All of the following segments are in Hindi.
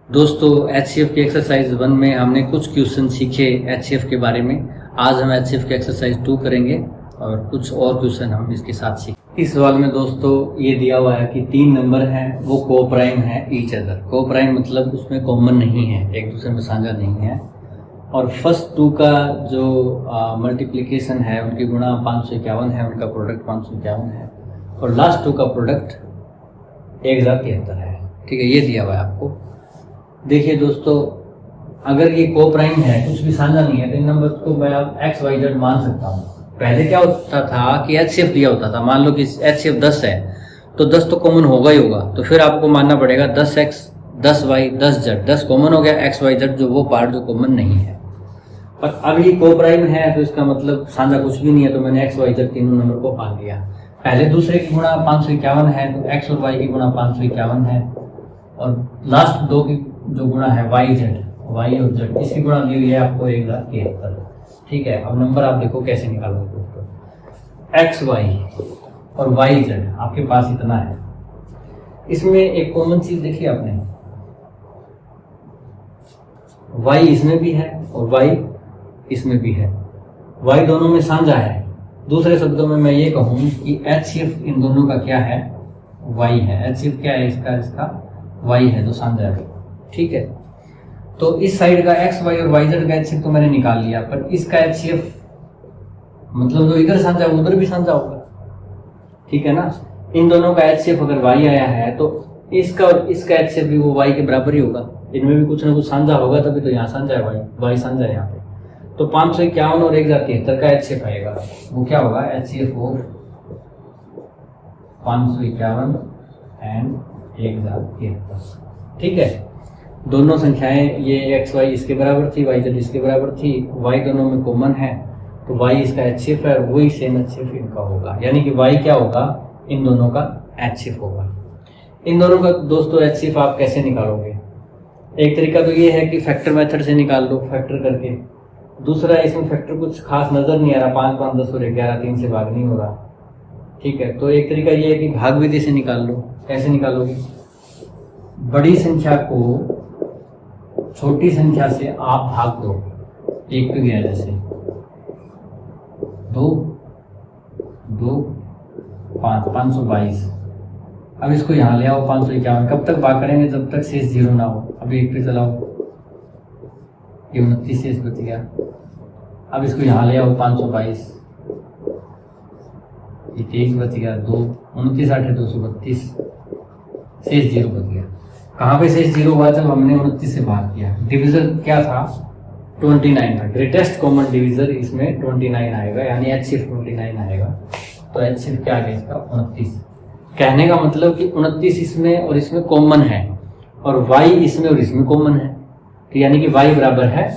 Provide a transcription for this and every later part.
दोस्तों HCF की एक्सरसाइज 1 में हमने कुछ क्वेश्चन सीखे HCF के बारे में। आज हम HCF की एक्सरसाइज 2 करेंगे और कुछ और क्वेश्चन हम इसके साथ सीखेंगे। इस सवाल में दोस्तों ये दिया हुआ है कि 3 नंबर हैं वो को प्राइम है ईच अदर। को प्राइम मतलब उसमें कॉमन नहीं है, एक दूसरे में साझा नहीं है। और फर्स्ट 2 का जो मल्टीप्लिकेशन है उनकी गुणा 551 है, उनका प्रोडक्ट 551 है और लास्ट 2 का प्रोडक्ट 1073 है। ठीक है, ये दिया हुआ है आपको। देखिए दोस्तों, अगर ये को प्राइम है, कुछ भी साझा नहीं है, तो इन नंबर को मैं अब एक्स वाई जेड मान सकता हूँ। पहले क्या होता था कि HCF दिया होता था, मान लो कि HCF 10 है तो 10 तो कॉमन होगा ही होगा, तो फिर आपको मानना पड़ेगा 10x 10y 10z। 10 कॉमन हो गया, एक्स वाई जेड जो वो पार्ट जो कॉमन नहीं है। पर अब ये को प्राइम है तो इसका मतलब साझा कुछ भी नहीं है, तो मैंने एक्स वाई जेड तीनों नंबर को मान लिया। पहले दूसरे की गुणा 551 है तो एक्स और वाई की गुणा 551 है और लास्ट 2 की जो गुणा है वाई और जेड, इसकी गुणा दी हुई है आपको 1073। ठीक है, अब नंबर आप देखो कैसे निकालोगे दोस्तों। एक्स वाई और वाई जेड आपके पास इतना है। इसमें एक कॉमन चीज देखी आपने, वाई इसमें भी है और वाई इसमें भी है, वाई दोनों में साझा है। दूसरे शब्दों में मैं ये कहूँ कि HCF इन दोनों का क्या है, वाई है। HCF क्या है इसका वाई है, जो साझा है। ठीक है, तो इस साइड का एक्स वाई और वाई जेड का HCF तो मैंने निकाल लिया, पर इसका HCF मतलब जो इधर साझा है उधर भी साझा होगा। ठीक है ना, इन दोनों का HCF अगर वाई आया है तो इसका और इसका HCF भी वो वाई के बराबर ही होगा। इनमें भी कुछ ना कुछ साझा होगा, तभी तो यहाँ साझा है, वाई साझा है यहाँ पे। तो 551 और 1073 का HCF आएगा, वो क्या होगा, HCF ऑफ 551 एंड 1073। ठीक है, दोनों संख्याएं ये एक्स वाई इसके बराबर थी, वाई जेड इसके बराबर थी, वाई दोनों में कॉमन है तो वाई इसका HCF है, वही सेम HCF इनका होगा। यानी कि वाई क्या होगा, इन दोनों का HCF होगा। इन दोनों का दोस्तों HCF आप कैसे निकालोगे? एक तरीका तो ये है कि फैक्टर मेथड से निकाल लो, फैक्टर करके। दूसरा, इसमें फैक्टर कुछ खास नजर नहीं आ रहा, 5 5 10 और 11 3 से भाग नहीं हो रहा। ठीक है, तो एक तरीका ये है कि भाग विधि से निकाल लो। कैसे निकालोगे? बड़ी संख्या को छोटी संख्या से आप भाग दो, एक पे गया जैसे 2 2 5 522। अब इसको यहाँ ले आओ 551। कब तक भाग करेंगे? जब तक शेष 0 ना हो। अब एक पे चलाओ, ये 29 शेष बच गया। अब इसको यहाँ ले आओ 522, ये 23 बच गया। 2 29 8 232, शेष 0 बच गया। कहाँ पे शेष 0 हुआ? जब हमने 29 से भाग किया। डिविजर क्या था? 29 था। ग्रेटेस्ट कॉमन डिविजर इसमें 29 आएगा, यानी HCF 29 आएगा। तो HCF क्या आ गया इसका? 29। कहने का मतलब कि 29 इसमें और इसमें कॉमन है और y इसमें और इसमें कॉमन है, तो यानी कि y बराबर है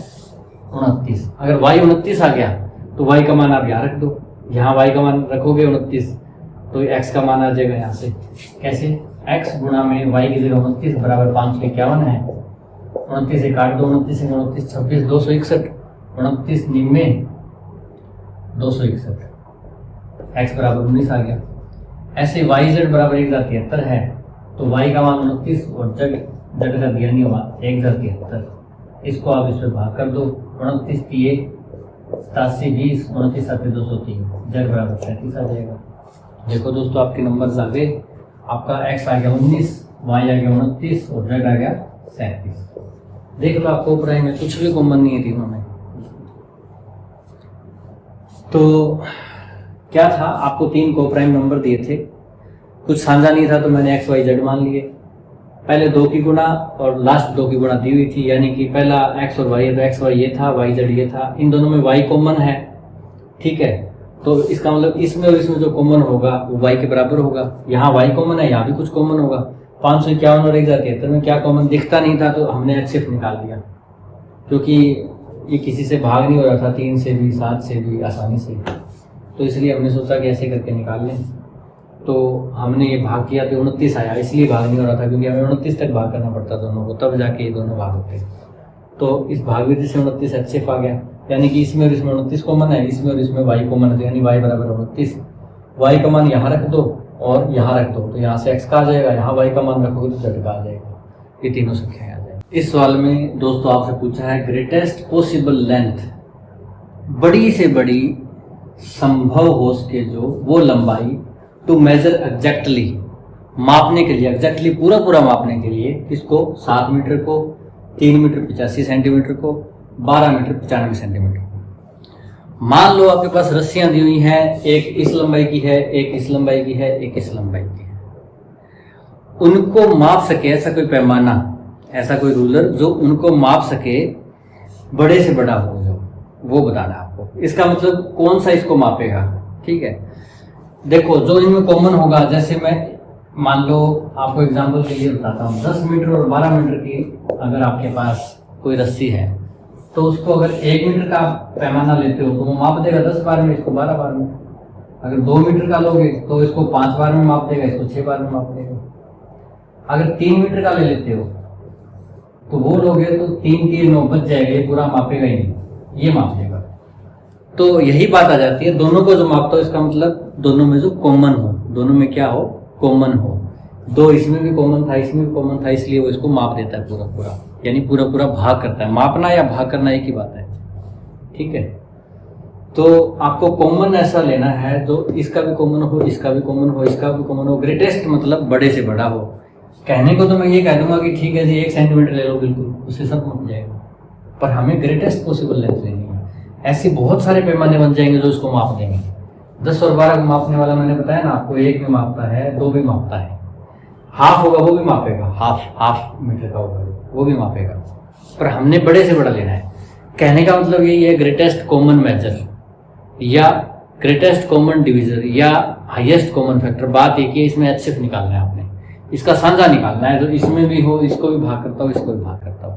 29। अगर y 29 आ गया तो y का मान आप यहाँ रख दो। यहाँ y का मान रखोगे 29 तो x का मान आ जाएगा यहाँ से। कैसे? x गुणा में y की जगह 29 बराबर 551 है। 29 से काट दो, 29 से 29 26 261, 29 निन्मे 261, x बराबर 19 आ गया। ऐसे वाई जेड बराबर 1073 है तो y का मान 29 और जेड का दिया नहीं हुआ 1073। इसको आप इसमें भाग कर दो, 29 3 87 20 29 7 203, जेड बराबर 37 आ जाएगा। देखो दोस्तों, आपके नंबर आ गए। आपका x आ गया 19, y आ गया 29 और z आ गया 37। देख लो, आपको प्राइम में कुछ भी कॉमन नहीं है तीनों में। तो क्या था, आपको 3 को प्राइम नंबर दिए थे, कुछ साझा नहीं था तो मैंने एक्स वाई जेड मान लिए। पहले 2 की गुणा और लास्ट 2 की गुणा दी हुई थी, यानी कि पहला एक्स और वाई है तो एक्स वाई ये था, वाई जेड ये था। इन दोनों में वाई कॉमन है। ठीक है, तो इसका मतलब इसमें और इसमें जो कॉमन होगा वो वाई के बराबर होगा। यहाँ वाई कॉमन है, यहाँ भी कुछ कॉमन होगा। 551 और 1073 में क्या कॉमन दिखता नहीं था तो हमने HCF निकाल लिया, क्योंकि ये किसी से भाग नहीं हो रहा था, 3 से भी 7 से भी आसानी से, तो इसलिए हमने सोचा कि ऐसे करके निकाल लें। तो हमने ये भाग किया तो 29 आया, इसलिए भाग नहीं हो रहा था क्योंकि हमें 29 तक भाग करना पड़ता दोनों को, तब जाके ये दोनों भाग होते। तो इस भाग विधि से 29 HCF आ गया, यानी कि इसमें और इसमें 29 कॉमन है, इसमें और इसमें y कॉमन है, यानी y बराबर 29। y का मान यहाँ रख दो और यहाँ रख दो, तो यहाँ से x का आ जाएगा, यहाँ y का मान रखोगे तो z का आ जाएगा। ये तीनों संख्याएं आ जाएंगी। इस सवाल में दोस्तों आपसे पूछा है ग्रेटेस्ट पॉसिबल लेंथ, बड़ी से बड़ी संभव हो सके जो वो लंबाई टू मेजर एग्जैक्टली, मापने के लिए, एग्जैक्टली पूरा पूरा मापने के लिए, इसको 7 मीटर को, 3 मीटर 85 सेंटीमीटर को, 12 मीटर 95 सेंटीमीटर। मान लो आपके पास रस्सियां दी हुई हैं, एक इस लंबाई की है, एक इस लंबाई की है, एक इस लंबाई की है। उनको माप सके ऐसा कोई पैमाना, ऐसा कोई रूलर जो उनको माप सके, बड़े से बड़ा हो जो, वो बताना है आपको। इसका मतलब कौन सा इसको मापेगा, ठीक है। देखो जो इनमें कॉमन होगा, जैसे मैं मान लो आपको एग्जांपल के लिए बताता हूँ, 10 मीटर और 12 मीटर की अगर आपके पास कोई रस्सी है तो उसको अगर 1 मीटर का पैमाना लेते हो तो वो माप देगा 10 बार में, इसको 12 बार में। अगर 2 मीटर का लोगे तो इसको 5 बार में माप देगा, इसको 6 बार में माप देगा। अगर 3 मीटर का ले लेते हो तो वो लोगे तो 3 3 9 बच जाएगा, ये पूरा मापेगा ही नहीं, ये माप देगा। तो यही बात आ जाती है, दोनों को जो मापता हो इसका मतलब दोनों में जो कॉमन हो, दोनों में क्या हो, कॉमन हो। दो इसमें भी कॉमन था, इसमें भी कॉमन था, इसलिए वो इसको माप देता है पूरा पूरा, यानी पूरा पूरा भाग करता है। मापना या भाग करना एक ही बात है, ठीक है। तो आपको कॉमन ऐसा लेना है जो इसका भी कॉमन हो, इसका भी कॉमन हो, इसका भी कॉमन हो। ग्रेटेस्ट मतलब बड़े से बड़ा हो। कहने को तो मैं ये कह दूंगा कि ठीक है जी 1 सेंटीमीटर ले लो, बिल्कुल उससे सब मुक जाएगा, पर हमें ग्रेटेस्ट पॉसिबल लेंथ लेनी है। ऐसे बहुत सारे पैमाने बन जाएंगे जो इसको माप देंगे। 10 और 12 को मापने वाला मैंने बताया ना आपको, 1 भी मापता है, 2 भी मापता है, हाफ होगा वो भी मापेगा, हाफ मीटर का होगा वो भी मापेगा, पर हमने बड़े से बड़ा लेना है। कहने का मतलब यही है, ग्रेटेस्ट कॉमन मेजर या ग्रेटेस्ट कॉमन डिविजन या हाईएस्ट कॉमन फैक्टर। बात एक ही, इसमें HCF निकालना है आपने, इसका साझा निकालना है, जो इसमें भी हो, इसको भी भाग करता हो, इसको भी भाग करता हो।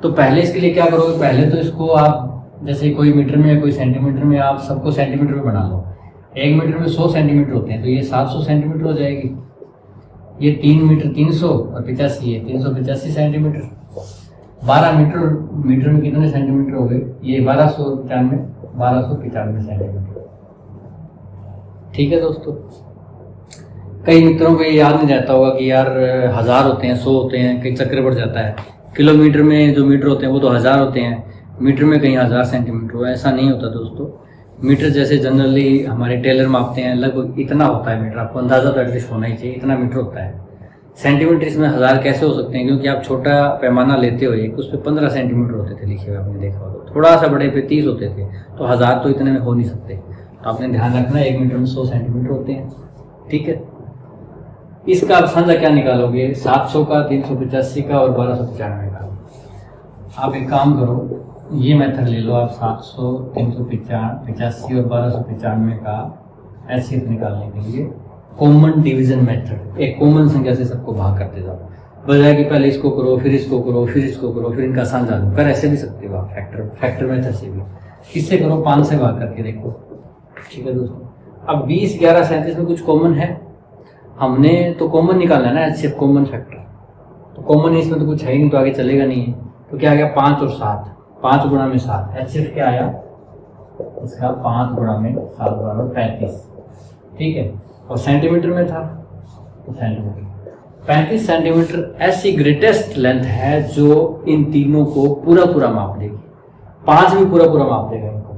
तो पहले इसके लिए क्या करोगे, पहले तो इसको आप जैसे कोई मीटर में कोई सेंटीमीटर में, आप सबको सेंटीमीटर में बना लो। 1 मीटर में 100 सेंटीमीटर होते हैं, तो ये 700 सेंटीमीटर हो जाएगी। ये 3 मीटर 300 और 85 है 385 सेंटीमीटर। 12 मीटर में कितने सेंटीमीटर हो गए, ये 1295 सेंटीमीटर। ठीक है दोस्तों, कई मित्रों को ये याद नहीं रहता होगा कि यार 1000 होते हैं, 100 होते हैं, कई चक्कर पड़ जाता है। किलोमीटर में जो मीटर होते हैं वो तो 1000 होते हैं, मीटर में कहीं 1000 सेंटीमीटर हो, ऐसा नहीं होता दोस्तों। मीटर जैसे जनरली हमारे टेलर मापते हैं, लगभग इतना होता है मीटर, आपको अंदाज़ा तो एटलीस्ट होना ही चाहिए, इतना मीटर होता है। सेंटीमीटर इसमें 1000 कैसे हो सकते हैं, क्योंकि आप छोटा पैमाना लेते हो एक, उस पर 15 सेंटीमीटर होते थे लिखे हुए, आपने देखा हो। थोड़ा सा बड़े पे 30 होते थे, तो 1000 तो इतने में हो नहीं सकते। तो आपने ध्यान रखना 1 मीटर में 100 सेंटीमीटर होते हैं, ठीक है। इसका आप साझा क्या निकालोगे, 700 का, 385 का और 1295 का। आप एक काम करो, ये मेथड ले लो आप, 700, 385 और 1295 का HCF निकालने के लिए कॉमन डिवीजन मेथड। एक कॉमन संख्या से सबको भाग करते जाओ, बजाय कि पहले इसको करो, फिर इसको करो, फिर इसको करो, फिर इनका साझा लो। कर ऐसे भी सकते हो आप, फैक्टर मेथड से भी। किससे करो, 5 से भाग करके देखो, ठीक है दोस्तों। अब 20, 11, 37 में कुछ कॉमन है, हमने तो कॉमन निकालना है ना, HCF कॉमन फैक्टर। तो कॉमन इसमें तो कुछ है ही नहीं, तो आगे चलेगा नहीं है। तो क्या आ गया, 5 और 7, 5 गुणा में 7, HCF क्या आया इसका, 5 गुणा में 7 बराबर 35, ठीक है। और सेंटीमीटर में था तो सेंटीमीटर, 35 सेंटीमीटर ऐसी ग्रेटेस्ट लेंथ है जो इन तीनों को पूरा पूरा माप देगी। 5 भी पूरा पूरा माप देगा इनको,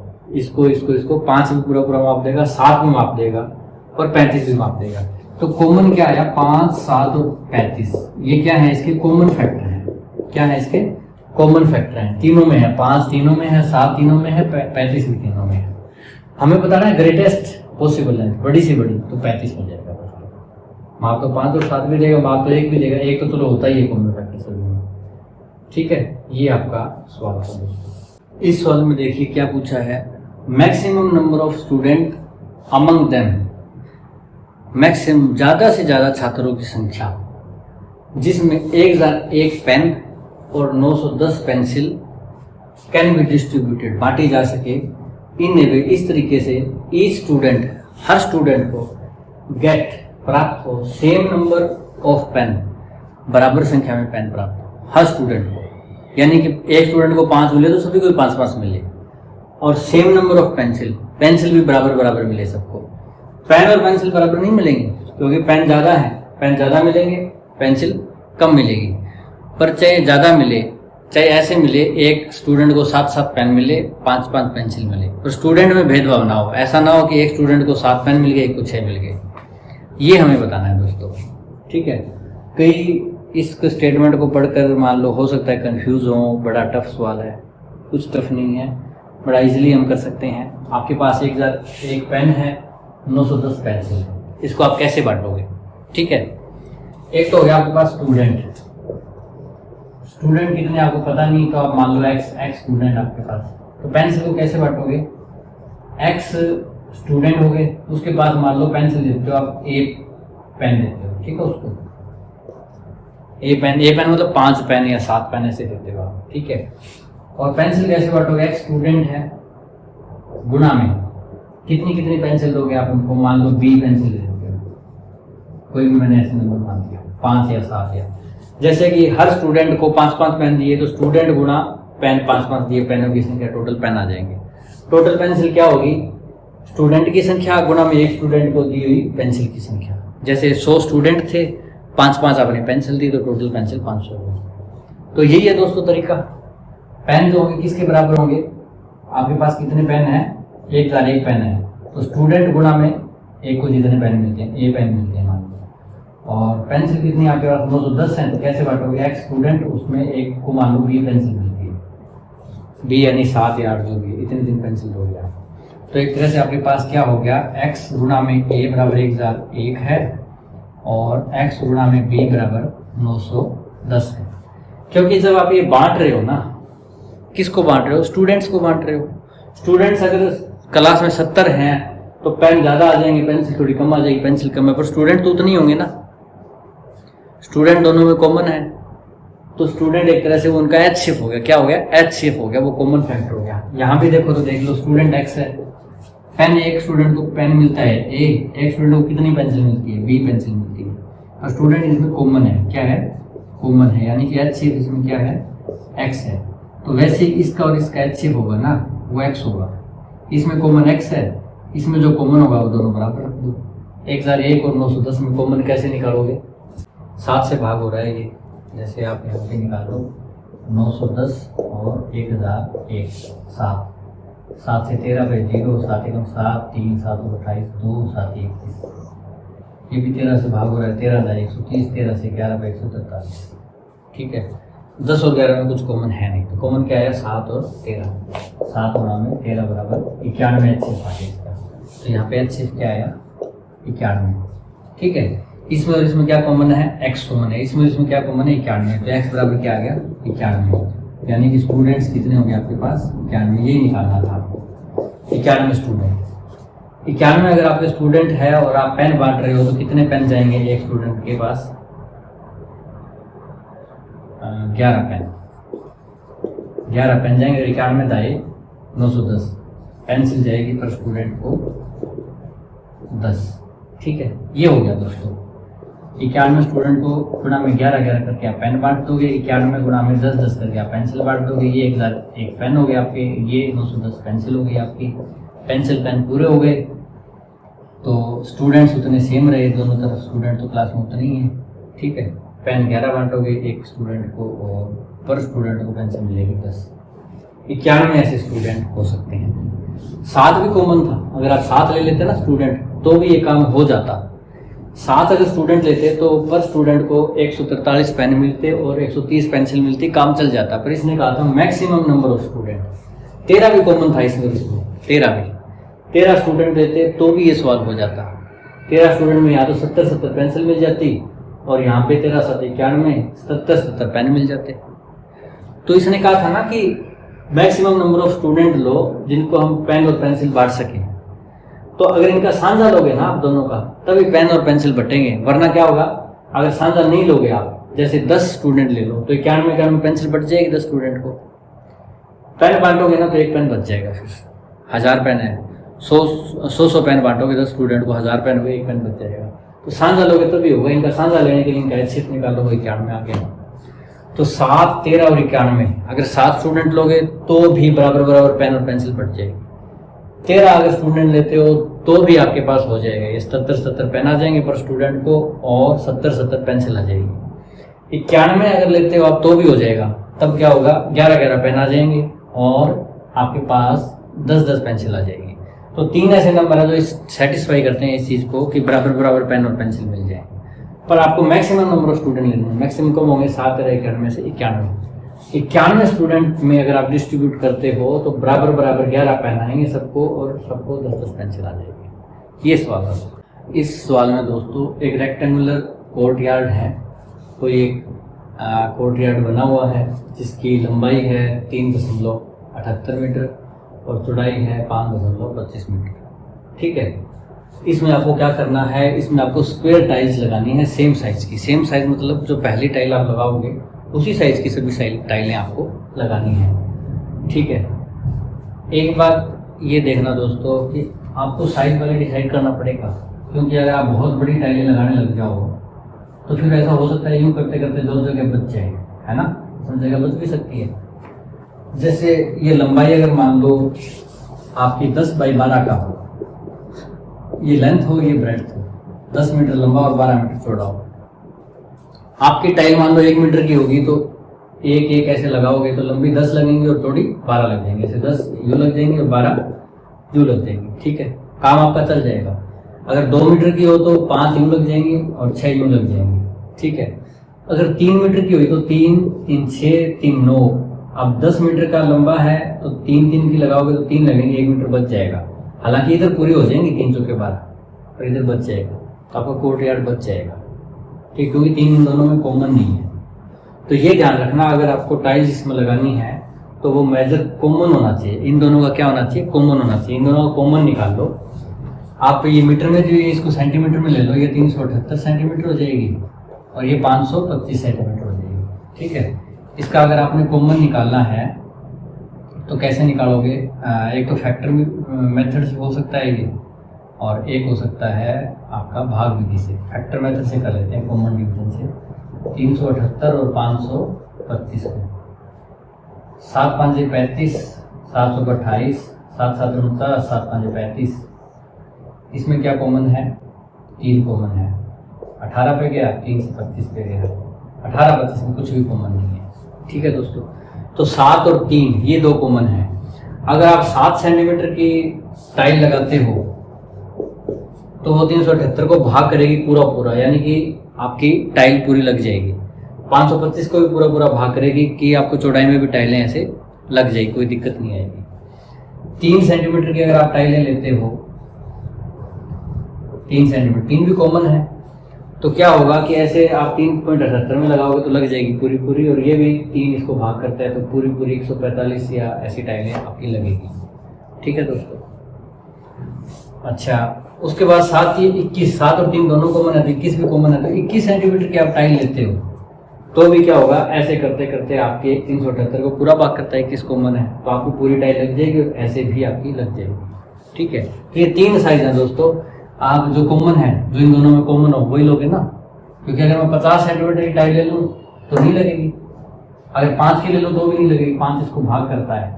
इसको 5 भी पूरा पूरा माप देगा, 7 भी माप देगा और 35 भी माप देगा। तो कॉमन क्या आया, 5, 7 और 35, ये क्या है, इसके कॉमन फैक्टर है। क्या है इसके कॉमन फैक्टर है, तीनों में है। 5 तीनों में है, 7 तीनों में है, 35 भी तीनों में है। हमें बताना है ग्रेटेस्ट पॉसिबल लेंथ, बड़ी से बड़ी, तो 35 हो जाएगा। माप तो 5 और 7 भी देगा, माप तो 1 भी देगा, एक तो चलो होता ही है कॉमन फैक्टर सभी में, ठीक है। ये आपका सवाल था दोस्तों। इस सवाल में देखिए क्या पूछा है, maximum number of student among them, maximum ज़्यादा से ज़्यादा छात्रों की संख्या जिसमें 1 पेन और 910 पेंसिल कैन बी डिस्ट्रीब्यूटेड, बांटी जा सके इन ए वे, इस तरीके से ईच स्टूडेंट, हर स्टूडेंट को गेट, प्राप्त हो, सेम नंबर ऑफ पेन, बराबर संख्या में पेन प्राप्त हो हर स्टूडेंट को। यानी कि एक स्टूडेंट को 5 मिले तो सभी को 5-5 मिले, और same number of pencil, pencil भी बराबर बराबर मिले सबको। पेन और पेंसिल बराबर नहीं मिलेंगे, क्योंकि पेन ज़्यादा है, पेन ज़्यादा मिलेंगे, पेंसिल कम मिलेगी। पर चाहे ज़्यादा मिले चाहे ऐसे मिले, एक स्टूडेंट को 7-7 पेन मिले, 5-5 पेंसिल मिले, पर स्टूडेंट में भेदभाव ना हो। ऐसा ना हो कि एक स्टूडेंट को 7 पेन मिल गए, एक को 6 मिल गए। ये हमें बताना है दोस्तों, ठीक है। कई इस स्टेटमेंट को पढ़कर मान लो हो सकता है कंफ्यूज हो, बड़ा टफ सवाल है। कुछ टफ नहीं है, बड़ा इजीली हम कर सकते हैं। आपके पास एक पेन है, 910 पेंसिल है, इसको आप कैसे बांटोगे? ठीक है, एक तो हो गया आपके पास स्टूडेंट कितने आपको पता नहीं, तो आप मान लो x स्टूडेंट आपके पास, तो पेंसिल को कैसे बांटोगे? x स्टूडेंट हो गए, उसके बाद मान लो पेंसिल देते हो आप, a पेन देते हो, ठीक है। उसको a पेन मतलब 5 पेन या 7 पेन ऐसे देते हो आप, ठीक है। और पेंसिल कैसे बांटोगे? x स्टूडेंट है गुणा में कितनी पेंसिल दोगे आप उनको? मान लो b पेंसिल देते हो, कोई भी मैंने ऐसे नंबर मान दिया 5 या 7 या, जैसे कि हर स्टूडेंट को 5-5 पेन दिए, तो स्टूडेंट गुणा पेन 5-5 दिए, पेनों की संख्या टोटल पेन आ जाएंगे। टोटल पेंसिल क्या होगी? स्टूडेंट की संख्या गुणा में एक स्टूडेंट को दी हुई पेंसिल की संख्या। जैसे 100 स्टूडेंट थे, 5-5 आपने पेंसिल दी, तो टोटल पेंसिल 500 होगी। तो यही है दोस्तों तरीका। पेन जो होंगे किसके बराबर होंगे? आपके पास कितने पेन है? 1001 पेन है, तो स्टूडेंट गुणा में एक को जितने पेन मिलते हैं, ए पेन मिलते हैं मान लो। और पेंसिल कितनी आपके पास? 910 है, तो कैसे बांटोगे? x स्टूडेंट, उसमें एक को मान लो b पेंसिल मिलती है, b यानी 7 या 8 जो भी, इतने दिन पेंसिल हो गया। तो एक तरह से आपके पास क्या हो गया? x गुणा में a बराबर 1001 है, और x गुणा में b बराबर 910 है। क्योंकि जब आप ये बांट रहे हो ना, किसको बांट रहे हो? स्टूडेंट्स को बांट रहे हो। स्टूडेंट्स अगर क्लास में 70 हैं तो पेन ज़्यादा आ जाएंगे, पेंसिल थोड़ी कम आ जाएगी, पेंसिल कम है, पर स्टूडेंट तो उतनी होंगे ना। स्टूडेंट दोनों में कॉमन है, तो स्टूडेंट एक तरह से वो उनका एच शिफ्ट हो गया। क्या हो गया? एच शिफ्ट हो गया, वो कॉमन फैक्टर हो गया। यहाँ पे देखो तो देख लो, स्टूडेंट x है, पेन एक स्टूडेंट को पेन मिलता है a, एक स्टूडेंट को कितनी पेंसिल मिलती है? b पेंसिल मिलती है। और स्टूडेंट इसमें कॉमन है, क्या है? कॉमन है, यानी कि एच शिफ्ट इसमें क्या है? x है। तो वैसे इसका और इसका एच शिफ्ट होगा ना, वो x होगा। इसमें कॉमन x है, इसमें जो कॉमन होगा वो दोनों बराबर रख दो। 1001 और 910 में कॉमन कैसे निकालोगे? 7 से भाग हो रहा है ये, जैसे आप यहाँ पे निकालो 910 और 1001, 7 से 13 पे 0, 7 एकम 7, 3 7 28, 2 7 21, ये भी 13 से भाग हो रहा है, 13,130, 13 से 11 पे 143, ठीक है। 10 और 11 में कुछ कॉमन है नहीं, तो कॉमन क्या है? 7 और 13, 7 गुणा में 13 बराबर 91 एच शिफ्ट आ गया। तो यहाँ पे एच शिफ्ट क्या आया? 91, ठीक है। इसमें और इसमें क्या कॉमन है? x कॉमन है, इसमें इसमें क्या कॉमन है? 91, तो x बराबर क्या आ गया? 91, यानी कि स्टूडेंट्स कितने हो गए आपके पास? 91, यही निकालना था आपको। 91 स्टूडेंट, 91 अगर आपके स्टूडेंट है और आप पेन बांट रहे हो, तो कितने पेन जाएंगे एक स्टूडेंट के पास? 11 पेन, 11 पेन जाएंगे। 91 दाए 910, पेंसिल जाएगी पर स्टूडेंट को 10, ठीक है। ये हो गया दोस्तों। 91 स्टूडेंट को गुणा में 11 करके आप पेन बांट दोगे, 91 गुणा में 10 करके आप पेंसिल बांट दोगे। ये एक पेन हो गया आपके, ये 910 पेंसिल हो गई आपकी। पेंसिल पेन पूरे हो गए, तो स्टूडेंट्स उतने सेम रहे दोनों तरफ, स्टूडेंट तो क्लास में उतने ही है, ठीक है। पेन 11 बांटोगे एक स्टूडेंट को, और पर स्टूडेंट को पेंसिल मिलेगी 10। 91 ऐसे स्टूडेंट हो सकते हैं। 7 भी कॉमन था, अगर आप 7 ले लेते ना स्टूडेंट, तो भी ये काम हो जाता। 7 अगर स्टूडेंट लेते तो पर स्टूडेंट को 143 पेन मिलते और 130 पेंसिल मिलती, काम चल जाता। पर इसने कहा था मैक्सिमम नंबर ऑफ स्टूडेंट। 13 भी कॉमन था इसमें, 13 स्टूडेंट लेते तो भी ये सवाल हो जाता। 13 स्टूडेंट में या तो 70 पेंसिल मिल जाती, और यहाँ पे 13 7 91 70 पेन मिल जाते। तो इसने कहा था ना कि मैक्सिमम नंबर ऑफ स्टूडेंट लो जिनको हम पेन और पेंसिल बांट सकें। तो अगर इनका साझा लोगे ना आप दोनों का, तभी पेन और पेंसिल बटेंगे, वरना क्या होगा? अगर साझा नहीं लोगे आप, जैसे 10 स्टूडेंट ले लो, तो 91 पेंसिल बट जाएगी 10 स्टूडेंट को। पेन बांटोगे ना तो एक पेन बच जाएगा, फिर 1000 पेन है, 100 पेन बांटोगे 10 स्टूडेंट को, 1000 पेन हुए, एक पेन बच जाएगा। तो साझा लोगे तभी होगा। इनका साझा लेने के लिए इनका एच शिफ्ट निकालो, 91 आ गया। तो 7, 13 और 91, अगर 7 स्टूडेंट लोगे तो भी बराबर पेन और पेंसिल बट जाएगी। 13 अगर स्टूडेंट लेते हो तो भी आपके पास हो जाएगा, ये 70 पेन आ जाएंगे पर स्टूडेंट को, और 70 पेंसिल आ जाएगी। 91 अगर लेते हो आप तो भी हो जाएगा। तब क्या होगा, 11-11 पेन आ जाएंगे और आपके पास 10-10 पेंसिल आ जाएगी। तो 3 ऐसे नंबर है जो सेटिस्फाई करते हैं इस चीज़ को कि बराबर बराबर पेन और पेंसिल मिल जाए। पर आपको मैक्सिमम नंबर ऑफ स्टूडेंट लेने हैं, मैक्सिमम कम होंगे 7 में से 91 स्टूडेंट में अगर आप डिस्ट्रीब्यूट करते हो तो बराबर बराबर 11 पेन आएंगे सबको और सबको 10-10 पेंसिल आ जाएगी। ये सवाल है। इस सवाल में दोस्तों एक रेक्टेंगुलर कोर्टयार्ड है, कोई एक कोर्टयार्ड बना हुआ है जिसकी लंबाई है 3.78 मीटर और चौड़ाई है 5.25 मीटर। ठीक है, इसमें आपको क्या करना है, इसमें आपको स्क्वायर टाइल्स लगानी है सेम साइज की। सेम साइज मतलब जो पहली टाइल आप लगाओगे उसी साइज की सभी टाइलें आपको लगानी है। ठीक है, एक बात ये देखना दोस्तों कि आपको साइज वाले डिसाइड करना पड़ेगा, क्योंकि अगर आप बहुत बड़ी टाइलें लगाने लग जाओ तो फिर ऐसा हो सकता है यूँ करते करते जो जगह बच जाए, है ना, सब जगह बच भी सकती है। जैसे ये लंबाई अगर मान लो आपकी 10x12 का हो, ये लेंथ हो ये ब्रेड्थ हो, 10 मीटर लंबा और 12 मीटर चौड़ा हो। आपकी टाइल मान लो 1 मीटर की होगी तो एक एक ऐसे लगाओगे तो लंबी 10 लगेंगी और चौड़ी 12 लग जाएंगे। ऐसे 10 यूँ लग जाएंगी और 12 यूँ लग जाएंगी। ठीक है, काम आपका चल जाएगा। अगर 2 मीटर की हो तो 5 यूँ लग जाएंगी और 6 यूँ लग जाएंगी। ठीक है, अगर 3 मीटर की हुई तो 3, 3, 6, 3, 9। अब 10 मीटर का लंबा है तो 3 की लगाओगे तो 3 लगेंगे, 1 मीटर बच जाएगा। हालांकि इधर पूरी हो जाएंगी 3 चौके 12 और इधर बच जाएगा, तो आपका कोर्टयार्ड बच जाएगा। ठीक, क्योंकि 3 इन दोनों में कॉमन नहीं है। तो ये ध्यान रखना, अगर आपको टाइल्स इसमें लगानी है तो वो मेजर कॉमन होना चाहिए। इन दोनों का क्या होना चाहिए, कॉमन होना चाहिए। इन दोनों का कॉमन निकाल लो आप। ये मीटर में जो इसको सेंटीमीटर में ले लो, ये 378 सेंटीमीटर हो जाएगी और ये 525 सेंटीमीटर हो जाएगी। ठीक है, इसका अगर आपने कॉमन निकालना है तो कैसे निकालोगे, एक तो फैक्टर मेथड से हो सकता है ये, और एक हो सकता है आपका भाग विधि से। फैक्टर मेथड से कर लेते हैं, कॉमन डिवीजन से। 378 और 525 को 7 5 35, 7 28, 7 7 49, 7 5 35। इसमें क्या कॉमन है, 3 कॉमन है। 18 पे गया, 3 से 25 पे गया, 18 25 में कुछ भी कॉमन नहीं है। ठीक है दोस्तों, तो 7 और 3 ये 2 कॉमन है। अगर आप 7 सेंटीमीटर की टाइल लगाते हो तो वो 378 को भाग करेगी पूरा पूरा, यानी कि आपकी टाइल पूरी लग जाएगी। 525 को भी पूरा पूरा भाग करेगी कि आपको चौड़ाई में भी टाइलें ऐसे लग जाएगी, कोई दिक्कत नहीं आएगी। 3 सेंटीमीटर की अगर आप टाइलें लेते हो, 3 सेंटीमीटर, 3 भी कॉमन है, तो क्या होगा कि ऐसे आप 3.78 में लगाओगे तो लग जाएगी पूरी पूरी, और ये भी 3 इसको भाग करता है तो पूरी पूरी 145 या ऐसी टाइलें आपकी लगेगी। ठीक है दोस्तों, अच्छा, उसके बाद 7 ये 21, 7 और 3 दोनों कॉमन है तो 21 भी कॉमन है। तो 21 सेंटीमीटर की आप टाइल लेते हो तो भी क्या होगा, ऐसे करते करते आपके 378 को पूरा भाग करता है, 21 कॉमन है तो आपको पूरी टाइल लग जाएगी और ऐसे भी आपकी लग जाएगी। ठीक है, तो ये 3 साइज है दोस्तों। आप जो कॉमन है, जो इन दोनों में कॉमन हो वही लोगे ना, क्योंकि अगर मैं 50 सेंटीमीटर की टाइल ले लूँ तो नहीं लगेगी, अगर 5 की ले लूँ तो भी नहीं लगेगी, 5 इसको भाग करता है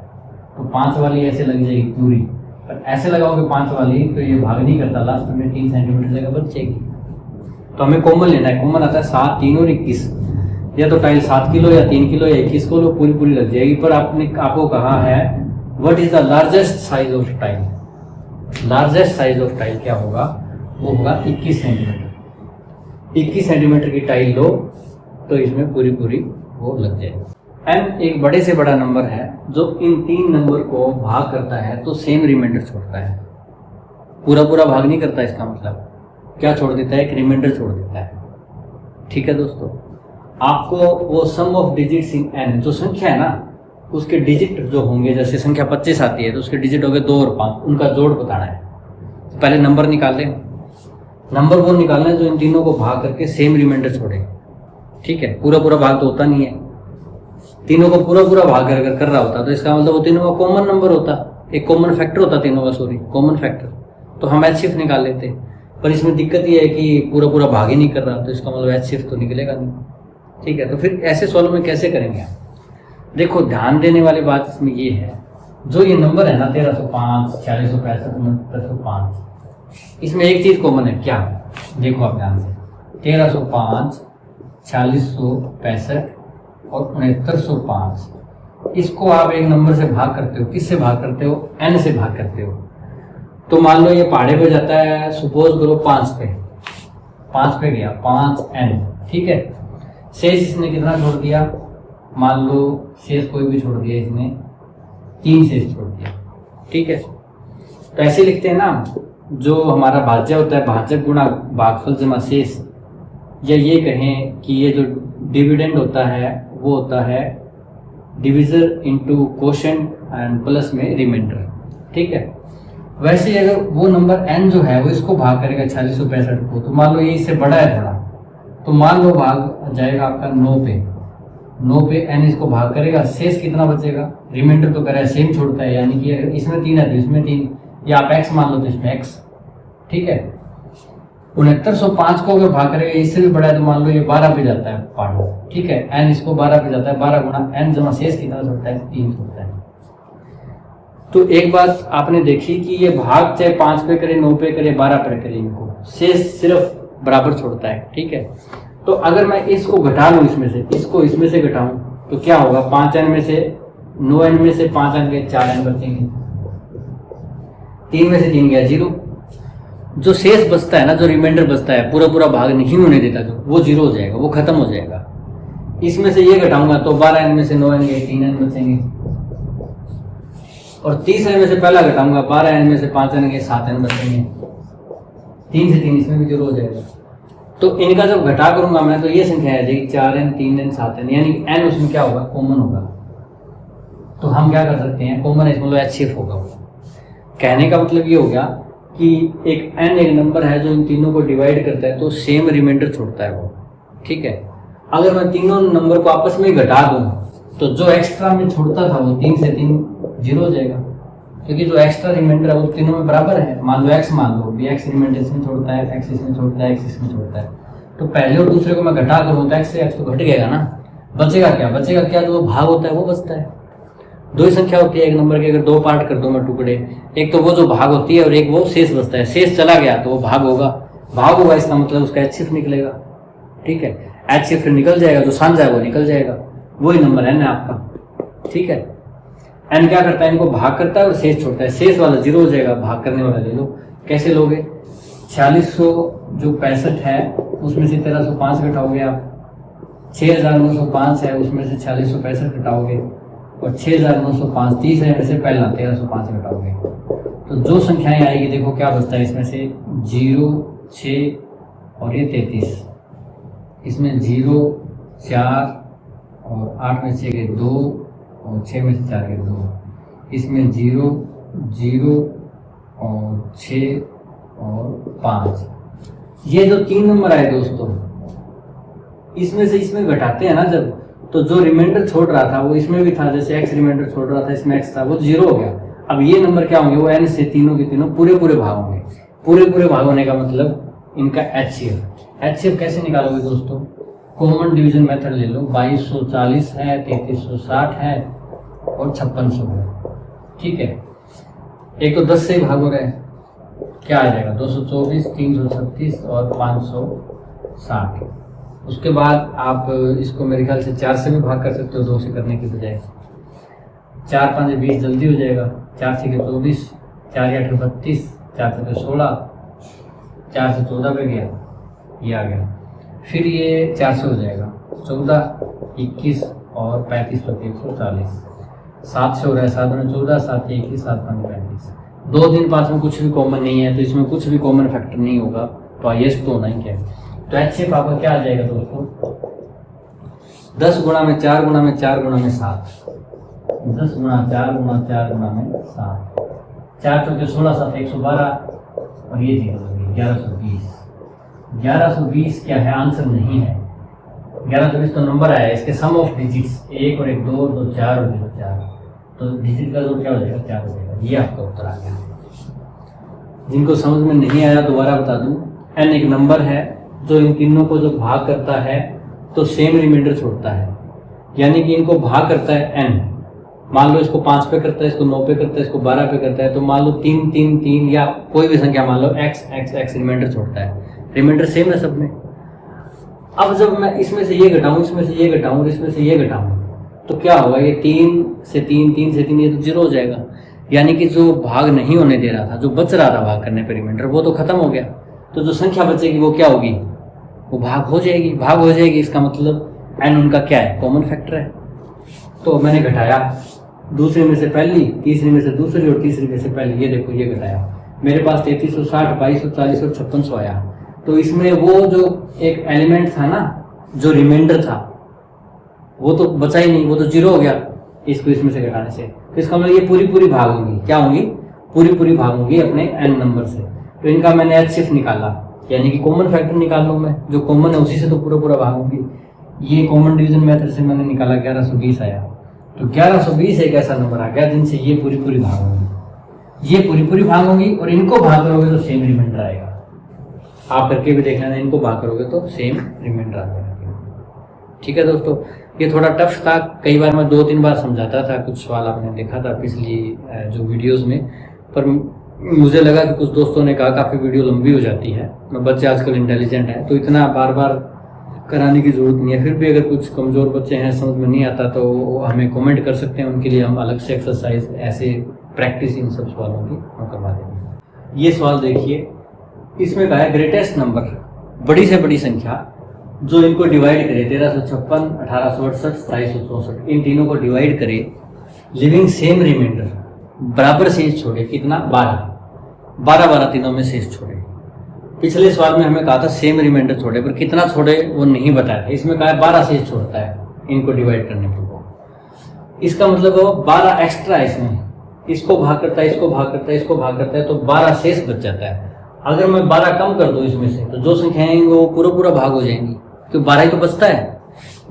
तो 5 वाली ऐसे लग जाएगी पूरी। पर ऐसे लगाओगे 5 वाली तो ये भाग नहीं करता, लास्ट में 3 सेंटीमीटर जगह बच जाएगी। तो हमें कॉमन लेना है, कॉमन आता है 7, 3 और 21। या तो टाइल 7 किलो या 3 किलो या 21 किलो पूरी पूरी लग जाएगी। पर आपको कहा है what is the largest size of tile. Largest size of tile क्या होगा, वो होगा 21 सेंटीमीटर। 21 सेंटीमीटर की टाइल लो तो इसमें पूरी पूरी वो लग जाएगी। n एक बड़े से बड़ा नंबर है जो इन 3 नंबर को भाग करता है तो सेम रिमाइंडर छोड़ता है, पूरा पूरा भाग नहीं करता। इसका मतलब क्या छोड़ देता है, एक रिमाइंडर छोड़ देता है। ठीक है दोस्तों, आपको वो सम ऑफ डिजिट्स इन n, जो संख्या है ना उसके डिजिट जो होंगे, जैसे संख्या 25 आती है तो उसके डिजिट हो गए 2 और 5, उनका जोड़ बताना है। तो पहले नंबर निकाल लें, नंबर वो निकालना है जो इन तीनों को भाग करके सेम रिमाइंडर छोड़े। ठीक है, पूरा पूरा भाग तो होता नहीं है, तीनों को पूरा पूरा भाग अगर कर रहा होता तो इसका मतलब वो तीनों का कॉमन नंबर होता, एक कॉमन फैक्टर होता तीनों का, सॉरी कॉमन फैक्टर, तो हम HCF निकाल लेते। पर इसमें दिक्कत ये है कि पूरा पूरा भाग ही नहीं कर रहा, तो इसका मतलब HCF तो निकलेगा नहीं। ठीक है, तो फिर ऐसे सवालों में कैसे करेंगे आप। देखो, ध्यान देने वाली बात इसमें ये है, जो ये नंबर है ना 1305, 4665, 6905, इसमें एक चीज कॉमन है। क्या, देखो आप ध्यान से, 1305, 4665 और 6905। इसको आप एक नंबर से भाग करते हो, किससे भाग करते हो? n से भाग करते हो। तो मान लो ये पहाड़े पे जाता है, सपोज करो 5 पे गया, 5n, ठीक है। शेष इसने कितना छोड़ दिया? मान लो शेष कोई भी छोड़ दिया, इसने 3 शेष छोड़ दिया, ठीक है। तो ऐसे लिखते हैं ना, जो हमारा भाज्य होता है, भाजक गुणा भागफल जमा शेष, या ये कहें कि ये जो डिविडेंड होता है वो होता है divisor into quotient and plus में रिमाइंडर, ठीक है। वैसे अगर वो नंबर n जो है वो इसको भाग करेगा 4665 को, तो मान लो ये इससे बड़ा है थोड़ा, तो मान लो भाग जाएगा आपका 9 पे n इसको भाग करेगा, शेष कितना बचेगा? रिमाइंडर तो करेगा, सेम छोड़ता है, यानी कि अगर इसमें 3 है तो इसमें 3, या आप x मान लो तो इसमें x, ठीक है। 6905 को अगर भाग करेगा, इससे भी बड़ा है, तो मान लो ये 12 पे जाता है पहाड़, ठीक है। n इसको 12 पे जाता है, 12 गुणा n जमा शेष कितना छोड़ता है? 3 छोड़ता है। तो एक बात आपने देखी कि ये भाग चाहे 5 पे करे, 9 पे करे, 12 पे करे, इनको शेष सिर्फ बराबर छोड़ता है, ठीक है। तो अगर मैं इसको घटा लूँ इसमें से, इसको इसमें से घटाऊं, तो क्या होगा? 5n में से 9n में से 5n गए, 4n बचेंगे, 3 में से 3 गया 0। जो शेष बचता है ना, जो रिमाइंडर बचता है, पूरा भाग नहीं होने देता, जो वो 0 हो जाएगा, वो खत्म हो जाएगा। इसमें से ये घटाऊंगा तो 12n में से 9n गए, 3n बचेंगे, और 30n में से पहला घटाऊंगा, 12n में से 5n गए, 7n बचेंगे, 3 से 3 इसमें भी 0 हो जाएगा। तो इनका जब घटा करूंगा मैं, तो ये संख्या आ जाएगी 4n, 3n, 7n, यानी n उसमें क्या होगा? कॉमन होगा। तो हम क्या कर सकते हैं? कॉमन है, मतलब HCF होगा। कहने का मतलब ये हो गया कि एक n एक नंबर है जो इन तीनों को डिवाइड करता है, तो सेम रिमाइंडर छोड़ता है वो, ठीक है। अगर मैं तीनों नंबर को आपस में घटा दूं, तो जो एक्स्ट्रा में छोड़ता था वो 3 से 3 0 हो जाएगा, क्योंकि जो एक्स्ट्रा रिमाइंडर है वो तीनों में बराबर है। मान लो x मान लो, भी x रिमाइंडर इसमें छोड़ता है, x इसमें छोड़ता है, x इसमें छोड़ता है, तो पहले और दूसरे को मैं घटा करूँ तो x से x तो घट गएगा ना, बचेगा क्या? जो वो भाग होता है वो बचता है। दो ही संख्या होती है एक नंबर के, अगर 2 पार्ट कर दूं मैं टुकड़े, एक तो वो जो भाग होती है और एक वो शेष बचता है। शेष चला गया तो वो भाग होगा, इसका मतलब उसका HCF निकलेगा, ठीक है। HCF फिर निकल जाएगा, जो साझा है वो निकल जाएगा, वही नंबर n है आपका, ठीक है। n क्या करता है? इनको भाग करता है और शेष छोड़ता है, शेष वाला 0 हो जाएगा, भाग करने वाला ले लो। कैसे लोगे? 4665 है उसमें से 1305 घटाओगे आप, 6905 है उसमें से 4665 घटाओगे, और 6905 30 है से पहला 1305 घटाओगे, तो जो संख्याएं आएगी देखो क्या बचता है इसमें से? 0, 6 और ये 33, इसमें 0, 4 और 8 में से 6 गए 2 और 6 में से 4 गए 2, इसमें 0, 0 और 6 और 5। ये जो 3 नंबर आए दोस्तों, इसमें से इसमें घटाते हैं ना जब, तो जो रिमाइंडर छोड़ रहा था वो इसमें भी था, जैसे x रिमाइंडर छोड़ रहा था, इसमें x था, वो 0 हो गया। अब ये नंबर क्या होंगे? वो n से तीनों के तीनों पूरे भाग होंगे। पूरे भाग होने का मतलब इनका HCF कैसे निकालोगे दोस्तों? कॉमन डिवीजन मेथड ले लो। 2240 है, 3360 है और 5600 है, ठीक है। एक तो 10 से ही भाग हो रहा है, क्या आ जाएगा? 224, 336 और 560। उसके बाद आप इसको मेरे ख्याल से 4 से भी भाग कर सकते हो, 2 से करने की बजाय। 4 5 20 जल्दी हो जाएगा, 4 से 24, 4 8 32, 4 से 16, 4 से 14 पे गया, ये आ गया। फिर ये 4 से हो जाएगा, 14, 21 और 35 तो 140। 7 से हो रहा है, 7 में 14, 7 21, 7 5 35। 2 3 5 में कुछ भी कॉमन नहीं है, तो इसमें कुछ भी कॉमन फैक्टर नहीं होगा, तो हाईएस्ट तो होना ही क्या है। तो HCF आपका क्या आ जाएगा दोस्तों? 10 गुणा में 4 गुणा में 4 गुणा में 7, 10 गुणा 4 गुणा 4 गुणा में 7, 4 चौके 16, 7 112 और ये 1120। 1120 क्या है? आंसर नहीं है। 1120 तो नंबर आया, इसके सम ऑफ डिजिट्स 1 और 1 2 2 4 और 0 4, तो डिजिट का जो क्या हो जाएगा? 4 हो जाएगा। ये आपका उत्तर आ गया। जिनको समझ में नहीं आया दोबारा बता दूं, n एक नंबर है जो इन तीनों को जो भाग करता है तो सेम रिमाइंडर छोड़ता है, यानी कि इनको भाग करता है n। मान लो इसको 5 पे करता है, इसको 9 पे करता है, इसको 12 पे करता है, तो मान लो 3 3 3 या कोई भी संख्या मान लो x x x रिमाइंडर छोड़ता है। रिमाइंडर सेम है सब में। अब जब मैं इसमें से ये घटाऊं, इसमें से ये घटाऊं, इसमें से ये घटाऊं, तो क्या होगा, ये 3 से 3, 3 से 3, ये तो 0 हो जाएगा। यानी कि जो भाग नहीं होने दे रहा था, जो बच रहा था भाग करने पे रिमाइंडर, वो तो खत्म हो गया। तो जो संख्या बचेगी वो क्या होगी, वो भाग हो जाएगी। भाग हो जाएगी इसका मतलब n उनका क्या है, कॉमन फैक्टर है। तो मैंने घटाया, दूसरे में से पहली, तीसरी में से दूसरी और तीसरी में से पहली, ये देखो ये घटाया, मेरे पास 3360, 2240 और 5600 आया। तो इसमें वो जो एक एलिमेंट था ना, जो रिमाइंडर था, वो तो बचा ही नहीं, वो तो 0 हो गया इसको इसमें से घटाने से। तो इसका मतलब ये पूरी भाग होंगी, क्या होंगी, पूरी भाग होंगी अपने n नंबर से। तो इनका मैंने HCF निकाला, यानी कि कॉमन फैक्टर निकाल लूँ मैं, जो कॉमन है उसी से तो पूरा भाग होंगी। ये कॉमन डिवीजन मेथड से मैंने निकाला, 1120 आया। तो 1120 एक ऐसा नंबर आ गया जिनसे ये पूरी भाग होंगी, ये पूरी भाग होंगी, और इनको भाग करोगे तो सेम रिमाइंडर आएगा। आप करके भी देख लेना, इनको भाग करोगे तो सेम रिमाइंडर आ जाएगा। ठीक है दोस्तों, ये थोड़ा टफ था, कई बार मैं 2-3 बार समझाता था, कुछ सवाल आपने देखा था पिछली जो वीडियोस में, पर मुझे लगा कि कुछ दोस्तों ने कहा काफ़ी वीडियो लंबी हो जाती है, बच्चे आजकल इंटेलिजेंट हैं तो इतना बार बार कराने की ज़रूरत नहीं है। फिर भी अगर कुछ कमज़ोर बच्चे हैं, समझ में नहीं आता, तो हमें कमेंट कर सकते हैं, उनके लिए हम अलग से एक्सरसाइज ऐसे प्रैक्टिस इन सब सवालों की हम करवा देंगे। ये सवाल देखिए, इसमें कहा है ग्रेटेस्ट नंबर, बड़ी से बड़ी संख्या जो इनको डिवाइड करे, 1356, 1868, 2764, इन तीनों को डिवाइड करे, लिविंग सेम रिमाइंडर, बराबर शेष छोड़े, कितना, 12 तीनों में शेष छोड़े। पिछले सवाल में हमें कहा था सेम रिमाइंडर छोड़े, पर कितना छोड़े वो नहीं बताया था। इसमें कहा है 12 शेष छोड़ता है इनको डिवाइड करने पर। इसका मतलब वो 12 एक्स्ट्रा है इसमें, इसको भाग करता है, इसको भाग करता है, इसको भाग करता है, तो 12 शेष बच जाता है। अगर मैं 12 कम कर दूं इसमें से, तो जो संख्याएं आएंगी वो पूरा भाग हो जाएंगी, क्योंकि 12 ही तो बचता है,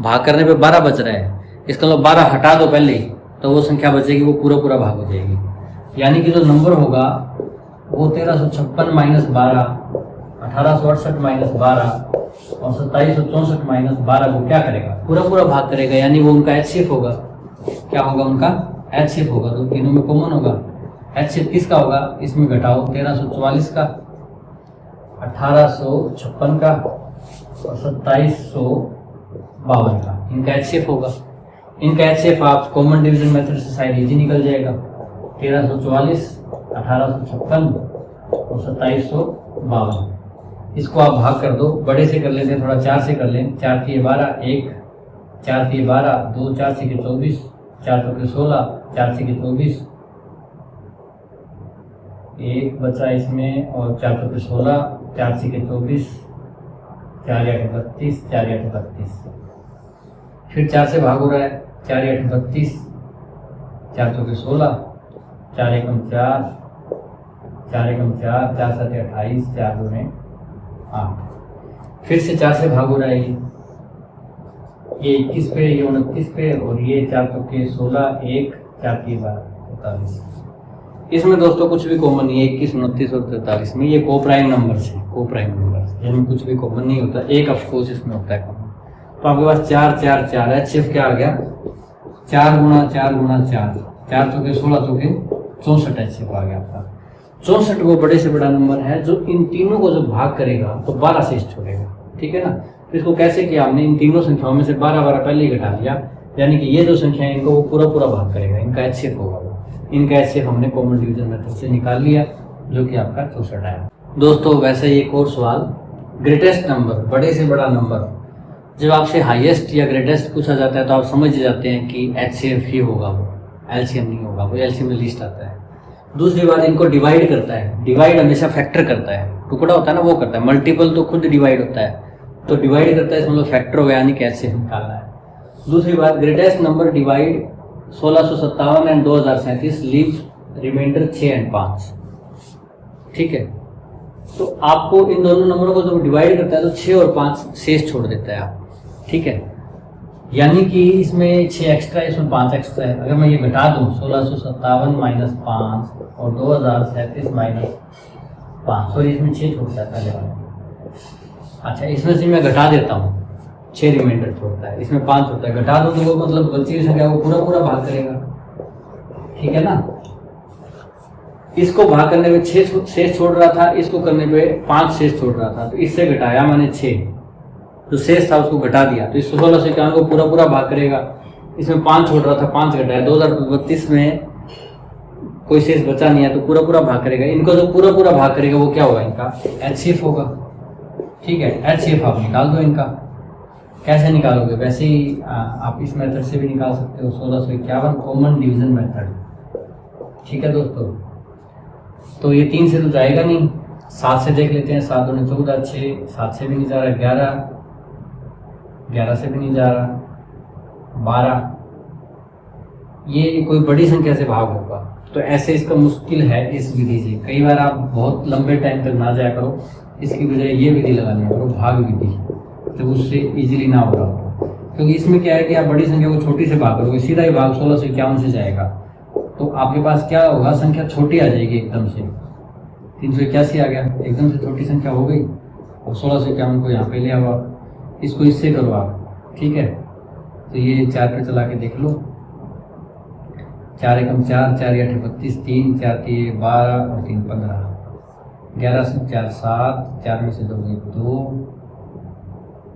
भाग करने पे 12 बच रहा है। इसका मतलब 12 हटा दो पहले, तो वो संख्या बचेगी, वो पूरा भाग हो जाएगी। यानी कि जो नंबर होगा वो 1356 माइनस 12, 1868 माइनस 12 और 2764 माइनस 12 को क्या करेगा, पूरा भाग करेगा। यानी वो उनका HCF होगा, क्या होगा उनका HCF होगा, तो तीनों में कॉमन होगा। HCF किसका होगा, इसमें घटाओ 1344 का, 1856 का और 2752 का, इनका HCF होगा। इनका HCF आप कॉमन डिवीजन मेथड से शायद इजी निकल जाएगा, 1344, 1856 और 2752। इसको आप भाग कर दो, बड़े से कर लेते हैं, थोड़ा 4 से कर लें, 4 3 12, 1 4 3 12, 2 4 6 24, 4 4 16, 4 6 24, 1 बचा इसमें और 4 4 16, 4 6 24, 4 8 32, 4 8 32। फिर 4 से भाग हो रहा है, 4 8 32, 4 4 16, 4 1 4, 4 1 4, 4 7 28, 4 2 8। फिर से 4 से भाग हो रहा है, ये 21 पे, ये 29 पे, और ये 4 चौके 16, 1 4 3 12 43। इसमें दोस्तों कुछ भी कॉमन नहीं है, 21, 29 और 43 में। ये को प्राइम नंबर है, को प्राइम नंबर, यानी कुछ भी कॉमन नहीं होता, एक ऑफकोर्स इसमें होता है कॉमन। तो आपके पास 4 4 4 HCF क्या आ गया, 4 गुणा 4 गुणा 4, 4 चौके 16 चौके 64 HCF आ गया आपका। 64 वो बड़े से बड़ा नंबर है जो इन तीनों को जब भाग करेगा तो 12 शेष छोड़ेगा, ठीक है ना। तो इसको कैसे किया हमने, इन तीनों संख्याओं में से 12 पहले ही घटा दिया, यानी कि ये जो संख्या है इनको वो पूरा भाग करेगा, इनका HCF होगा वो। इनका HCF हमने कॉमन डिवीजन मेथड से निकाल लिया, जो कि आपका 64 आया। दोस्तों वैसे ही एक और सवाल, ग्रेटेस्ट नंबर, बड़े से बड़ा नंबर, जब आपसे हाईएस्ट या ग्रेटेस्ट पूछा जाता है तो आप समझ जाते हैं कि HCF ही होगा, वो LCM नहीं होगा, वो LCM में लिस्ट आता है। दूसरी बात, इनको डिवाइड करता है, डिवाइड हमेशा फैक्टर करता है, टुकड़ा होता है ना वो करता है, मल्टीपल तो खुद डिवाइड होता है, तो डिवाइड करता है, इसमें मतलब फैक्टर हो गया, यानी कि HCF निकालना है। दूसरी बात, greatest number divide 1657 and 2037, leave remainder 6 and 5, ठीक है। तो आपको इन दोनों नंबरों को जब डिवाइड करता है तो 6 और 5 शेष छोड़ देता है आप, ठीक है। यानी कि इसमें 6 एक्स्ट्रा है, इसमें 5 एक्स्ट्रा है। अगर मैं ये घटा दूं, 1657 माइनस 5 और 2037 माइनस 5, सॉरी इसमें 6 छूटता है पहले वाले। अच्छा, इसमें से मैं घटा देता हूँ, 6 रिमाइंडर छोड़ता है, इसमें 5 होता है, घटा दो तो वो मतलब बची हुई संख्या वो पूरा भाग करेगा, ठीक है ना। इसको भाग करने में 6 शेष छोड़ रहा था, इसको करने पे 5 शेष छोड़ रहा था, तो इससे घटाया मैंने 6, जो शेष था उसको घटा दिया, तो इस 1651 को पूरा पूरा भाग करेगा। इसमें 5 छोड़ रहा था, 5 घटाया, 2032 में कोई शेष बचा नहीं है तो पूरा पूरा भाग करेगा। इनको जो पूरा पूरा भाग करेगा वो क्या होगा, इनका HCF होगा। ठीक है, HCF आप निकाल दो इनका। कैसे निकालोगे, वैसे ही आप इस मेथड से भी निकाल सकते हो, 1651 कॉमन डिवीजन मेथड। ठीक है दोस्तों, तो ये 3 से तो जाएगा नहीं, 7 से देख लेते हैं। 7 दूनी 14, 6, 7 से भी नहीं जा रहा, 11 से भी नहीं जा रहा, 12। ये कोई बड़ी संख्या से भाग होगा, तो ऐसे इसका मुश्किल है इस विधि से। कई बार आप बहुत लंबे टाइम तक ना जाया करो, इसकी बजाय ये विधि लगानी करो, भाग विधि, तो उससे इजीली ना हो रहा हो। क्योंकि इसमें क्या है कि आप बड़ी संख्या को छोटी से भाग करोगे, सीधा ही भाग 1651 से जाएगा, तो आपके पास क्या होगा, संख्या छोटी आ जाएगी एकदम से। 381 आ गया, एकदम से छोटी संख्या हो गई। और 1651 को यहाँ पे ले आओ, इसको इससे करो आप। ठीक है, तो ये 4 पे चला के देख लो, 4 एकम 4, 4 या 32, 3 4 3 12 और 3 15, 11 से 4 7, 4 में से 2 2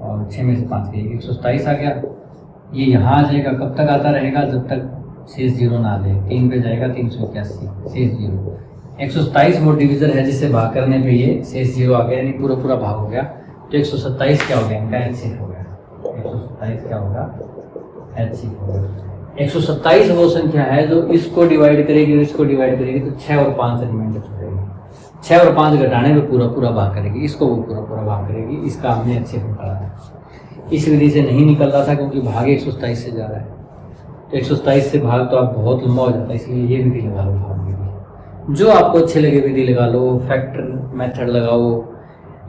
और 6 में से 5 1, 127 आ गया। ये यहाँ आ जाएगा, कब तक आता रहेगा, जब तक शेष 0 ना आ जाए। 3 पे जाएगा 381, शेष 0। 127 वो डिवीजन है जिसे भाग करने पे ये शेष 0 आ गया, यानी पूरा पूरा भाग हो गया। तो 127 क्या हो गया, इनका HCF हो गया। 127 क्या होगा, HCF हो गया। 127 वो संख्या है जो इसको डिवाइड करेगी और इसको डिवाइड करेगी, तो 6 और 5 रिमाइंडर छूटेगी। 6 और 5 घटाने में पूरा पूरा भाग करेगी, इसको वो पूरा पूरा भाग करेगी। इसका हमने HCF निकाला था। इस विधि से नहीं निकल रहा था क्योंकि भाग 127 से जा रहा है, तो 127 से भाग तो आप बहुत लंबा हो जाता है, इसलिए ये विधि लगा लो, भाग विधि। जो आपको अच्छे लगे विधि लगा लो, फैक्टर मेथड लगाओ,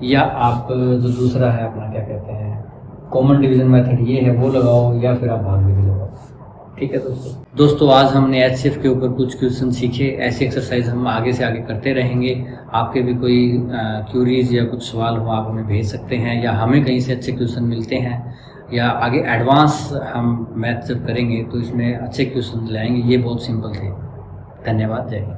या आप जो दूसरा है अपना क्या कहते हैं कॉमन डिवीजन मेथड, ये है वो लगाओ, या फिर आप भाग विधि लगाओ। ठीक है दोस्तों, आज हमने HCF के ऊपर कुछ क्वेश्चन सीखे। ऐसे एक्सरसाइज हम आगे से आगे करते रहेंगे। आपके भी कोई क्यूरीज या कुछ सवाल हो आप हमें भेज सकते हैं, या हमें कहीं से अच्छे क्वेश्चन मिलते हैं, या आगे एडवांस हम मैथ जब करेंगे तो इसमें अच्छे क्वेश्चन लाएंगे। ये बहुत सिंपल थे। धन्यवाद, जय हिंद।